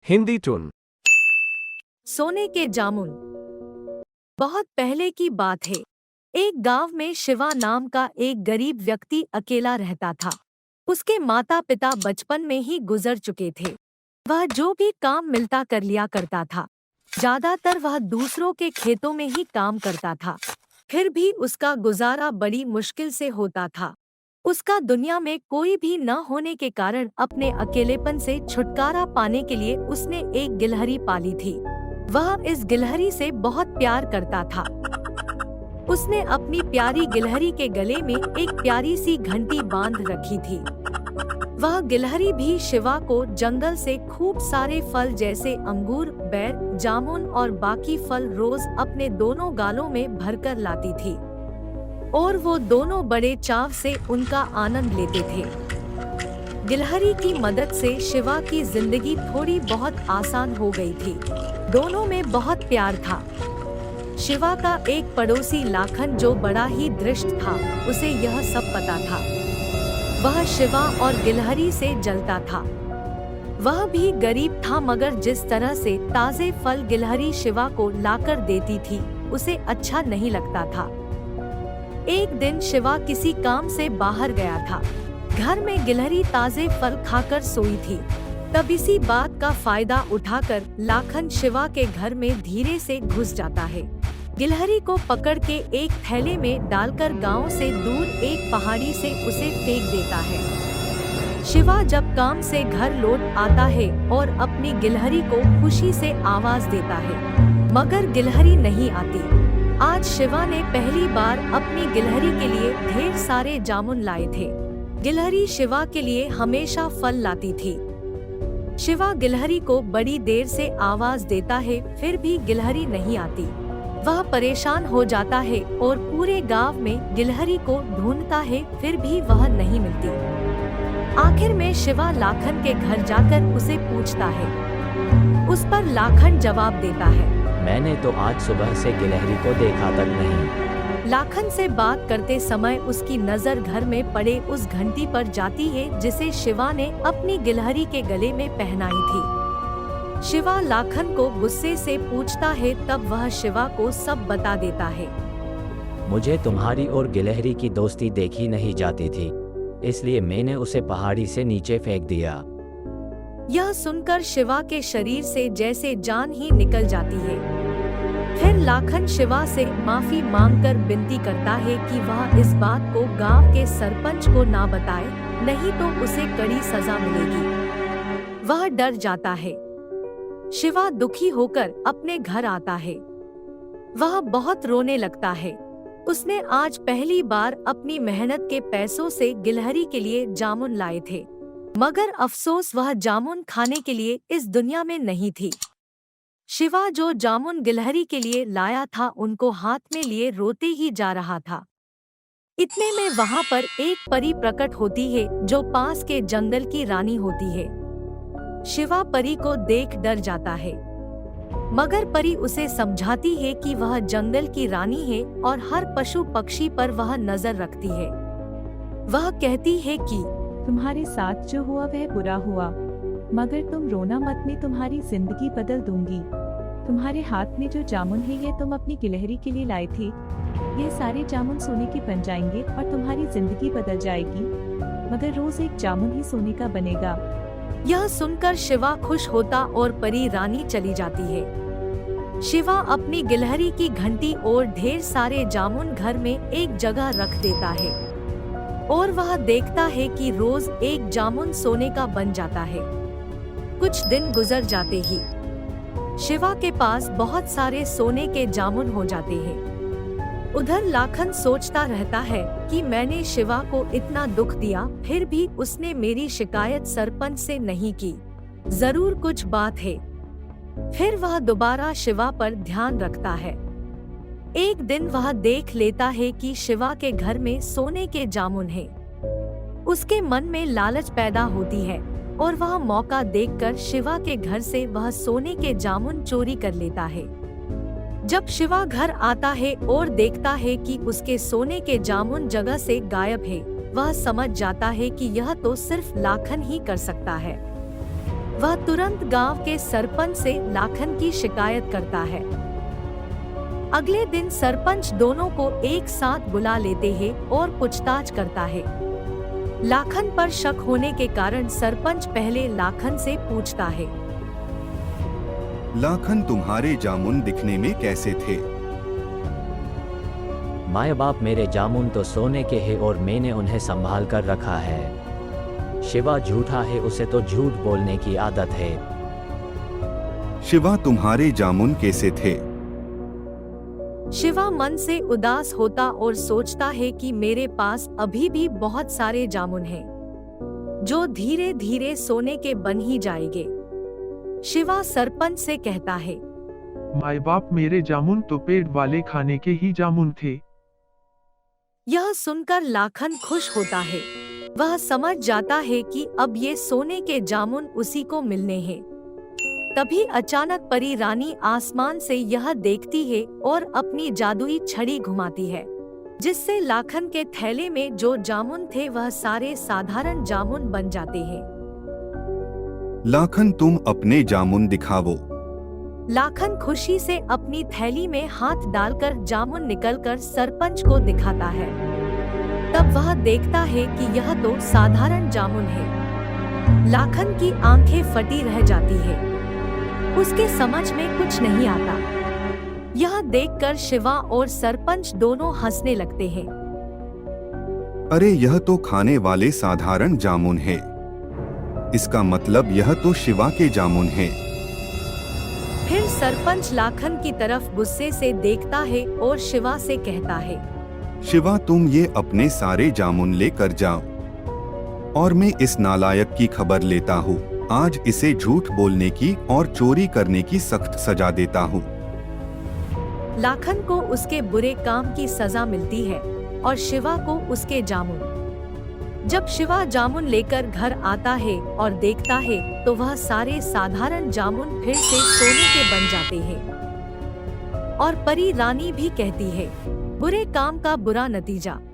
Hindi twin. सोने के जामुन। बहुत पहले की बात है। एक गांव में शिवा नाम का एक गरीब व्यक्ति अकेला रहता था। उसके माता पिता बचपन में ही गुजर चुके थे। वह जो भी काम मिलता कर लिया करता था। ज्यादातर वह दूसरों के खेतों में ही काम करता था। फिर भी उसका गुजारा बड़ी मुश्किल से होता था। उसका दुनिया में कोई भी न होने के कारण अपने अकेलेपन से छुटकारा पाने के लिए उसने एक गिलहरी पाली थी। वह इस गिलहरी से बहुत प्यार करता था। उसने अपनी प्यारी गिलहरी के गले में एक प्यारी सी घंटी बांध रखी थी। वह गिलहरी भी शिवा को जंगल से खूब सारे फल जैसे अंगूर, बेर, जामुन और बाकी फल रोज अपने दोनों गालों में भरकर लाती थी और वो दोनों बड़े चाव से उनका आनंद लेते थे। गिलहरी की मदद से शिवा की जिंदगी थोड़ी बहुत आसान हो गई थी। दोनों में बहुत प्यार था। शिवा का एक पड़ोसी लाखन जो बड़ा ही दृष्ट था, उसे यह सब पता था। वह शिवा और गिलहरी से जलता था। वह भी गरीब था, मगर जिस तरह से ताजे फल गिलहरी शिवा को लाकर देती थी, उसे अच्छा नहीं लगता था। एक दिन शिवा किसी काम से बाहर गया था। घर में गिलहरी ताजे फल खाकर सोई थी। तब इसी बात का फायदा उठाकर लाखन शिवा के घर में धीरे से घुस जाता है। गिलहरी को पकड़ के एक थैले में डालकर गांव से दूर एक पहाड़ी से उसे फेंक देता है। शिवा जब काम से घर लौट आता है और अपनी गिलहरी को खुशी से आवाज देता है, मगर गिलहरी नहीं आती। आज शिवा ने पहली बार अपनी गिलहरी के लिए ढेर सारे जामुन लाए थे। गिलहरी शिवा के लिए हमेशा फल लाती थी। शिवा गिलहरी को बड़ी देर से आवाज देता है, फिर भी गिलहरी नहीं आती। वह परेशान हो जाता है और पूरे गांव में गिलहरी को ढूंढता है, फिर भी वह नहीं मिलती। आखिर में शिवा लाखन के घर जाकर उसे पूछता है। उस पर लाखन जवाब देता है, मैंने तो आज सुबह से गिलहरी को देखा तक नहीं। लाखन से बात करते समय उसकी नजर घर में पड़े उस घंटी पर जाती है जिसे शिवा ने अपनी गिलहरी के गले में पहनाई थी। शिवा लाखन को गुस्से से पूछता है, तब वह शिवा को सब बता देता है। मुझे तुम्हारी और गिलहरी की दोस्ती देखी नहीं जाती थी, इसलिए मैंने उसे पहाड़ी से नीचे फेंक दिया। यह सुनकर शिवा के शरीर से जैसे जान ही निकल जाती है। फिर लाखन शिवा से माफी मांगकर विनती करता है कि वह इस बात को गांव के सरपंच को ना बताए, नहीं तो उसे कड़ी सजा मिलेगी। वह डर जाता है। शिवा दुखी होकर अपने घर आता है। वह बहुत रोने लगता है। उसने आज पहली बार अपनी मेहनत के पैसों से गिलहरी के लिए जामुन लाए थे, मगर अफसोस वह जामुन खाने के लिए इस दुनिया में नहीं थी। शिवा जो जामुन गिलहरी के लिए लाया था, उनको हाथ में लिए रोते ही जा रहा था। इतने में वहां पर एक परी प्रकट होती है जो पास के जंगल की रानी होती है। शिवा परी को देख डर जाता है, मगर परी उसे समझाती है कि वह जंगल की रानी है और हर पशु पक्षी पर वह नजर रखती है। वह कहती है कि तुम्हारे साथ जो हुआ वह बुरा हुआ, मगर तुम रोना मत, मैं तुम्हारी जिंदगी बदल दूंगी। तुम्हारे हाथ में जो जामुन है ये तुम अपनी गिलहरी के लिए लाए थे। ये सारे जामुन सोने के बन जाएंगे और तुम्हारी जिंदगी बदल जाएगी, मगर रोज एक जामुन ही सोने का बनेगा। यह सुनकर शिवा खुश होता और परी रानी चली जाती है। शिवा अपनी गिलहरी की घंटी और ढेर सारे जामुन घर में एक जगह रख देता है और वह देखता है कि रोज एक जामुन सोने का बन जाता है। कुछ दिन गुजर जाते ही शिवा के पास बहुत सारे सोने के जामुन हो जाते हैं। उधर लाखन सोचता रहता है कि मैंने शिवा को इतना दुख दिया, फिर भी उसने मेरी शिकायत सरपंच से नहीं की। जरूर कुछ बात है। फिर वह दोबारा शिवा पर ध्यान रखता है। एक दिन वह देख लेता है कि शिवा के घर में सोने के जामुन हैं। उसके मन में लालच पैदा होती है और वह मौका देखकर शिवा के घर से वह सोने के जामुन चोरी कर लेता है। जब शिवा घर आता है और देखता है कि उसके सोने के जामुन जगह से गायब है, वह समझ जाता है कि यह तो सिर्फ लाखन ही कर सकता है। वह तुरंत गांव के सरपंच से लाखन की शिकायत करता है। अगले दिन सरपंच दोनों को एक साथ बुला लेते हैं और पूछताछ करता है। लाखन पर शक होने के कारण सरपंच पहले लाखन से पूछता है। लाखन, तुम्हारे जामुन दिखने में कैसे थे? माँ बाप, मेरे जामुन तो सोने के हैं और मैंने उन्हें संभाल कर रखा है। शिवा झूठा है, उसे तो झूठ बोलने की आदत है। शिवा, तुम्हारे जामुन कैसे थे? शिवा मन से उदास होता और सोचता है कि मेरे पास अभी भी बहुत सारे जामुन हैं, जो धीरे धीरे सोने के बन ही जाएंगे। शिवा सरपंच से कहता है, माए बाप, मेरे जामुन तो पेड़ वाले खाने के ही जामुन थे। यह सुनकर लाखन खुश होता है। वह समझ जाता है कि अब ये सोने के जामुन उसी को मिलने हैं। तभी अचानक परी रानी आसमान से यह देखती है और अपनी जादुई छड़ी घुमाती है, जिससे लाखन के थैले में जो जामुन थे वह सारे साधारण जामुन बन जाते हैं। लाखन, तुम अपने जामुन दिखाओ। लाखन खुशी से अपनी थैली में हाथ डालकर जामुन निकलकर सरपंच को दिखाता है। तब वह देखता है कि यह तो साधारण जामुन है। लाखन की आंखें फटी रह जाती है। उसके समझ में कुछ नहीं आता। यह देखकर शिवा और सरपंच दोनों हंसने लगते हैं। अरे, यह तो खाने वाले साधारण जामुन है। इसका मतलब यह तो शिवा के जामुन है। फिर सरपंच लाखन की तरफ गुस्से से देखता है और शिवा से कहता है, शिवा, तुम ये अपने सारे जामुन लेकर जाओ और मैं इस नालायक की खबर लेता हूँ। आज इसे झूठ बोलने की और चोरी करने की सख्त सजा देता हूँ। लाखन को उसके बुरे काम की सजा मिलती है और शिवा को उसके जामुन। जब शिवा जामुन लेकर घर आता है और देखता है तो वह सारे साधारण जामुन फिर से सोने के बन जाते हैं। और परी रानी भी कहती है, बुरे काम का बुरा नतीजा।